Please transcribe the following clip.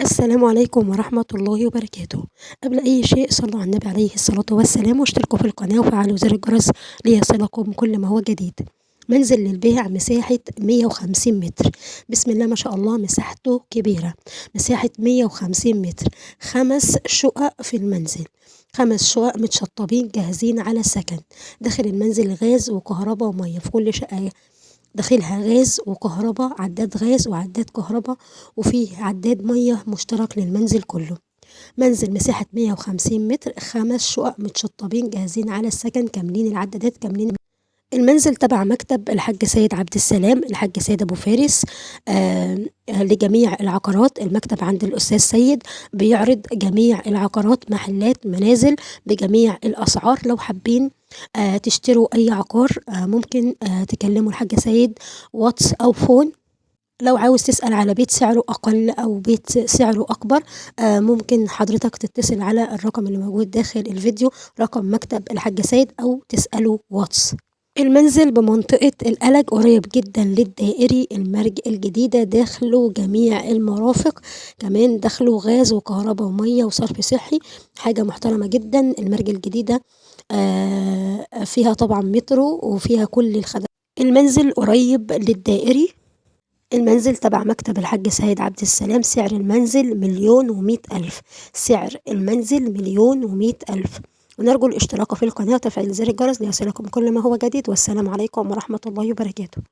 السلام عليكم ورحمة الله وبركاته. قبل أي شيء صلوا على النبي عليه الصلاة والسلام واشتركوا في القناة وفعلوا زر الجرس ليصلكم كل ما هو جديد. منزل للبيع مساحة 150 متر. بسم الله ما شاء الله، مساحته كبيرة، مساحة 150 متر، 5 شقق في المنزل، 5 شقق متشطبين جاهزين على السكن. داخل المنزل غاز وكهرباء ومية في كل شقة، داخلها غاز وكهرباء، عداد غاز وعداد كهرباء، وفيه عداد مية مشترك للمنزل كله. منزل مساحة 150 متر، 5 شقق متشطبين جاهزين على السكن، كاملين العدادات كاملين. المنزل تبع مكتب الحاج سيد عبد السلام، الحاج سيد أبو فارس. لجميع العقارات. المكتب عند الأستاذ سيد بيعرض جميع العقارات، محلات، منازل بجميع الأسعار. لو حابين تشتروا أي عقار ممكن تكلموا الحاج سيد واتس أو فون. لو عاوز تسأل على بيت سعره أقل أو بيت سعره أكبر ممكن حضرتك تتصل على الرقم اللي موجود داخل الفيديو، رقم مكتب الحاج سيد، أو تسأله واتس. المنزل بمنطقة القلق، قريب جدا للدائري المرج الجديدة، داخله جميع المرافق، كمان داخله غاز وكهرباء ومية وصرف صحي، حاجة محترمة جدا. المرج الجديدة فيها طبعا مترو وفيها كل الخدمات. المنزل قريب للدائري. المنزل تبع مكتب الحاج سيد عبد السلام. سعر المنزل 1,100,000. سعر المنزل 1,100,000. ونرجو الاشتراك في القناة وتفعيل زر الجرس ليصلكم كل ما هو جديد. والسلام عليكم ورحمة الله وبركاته.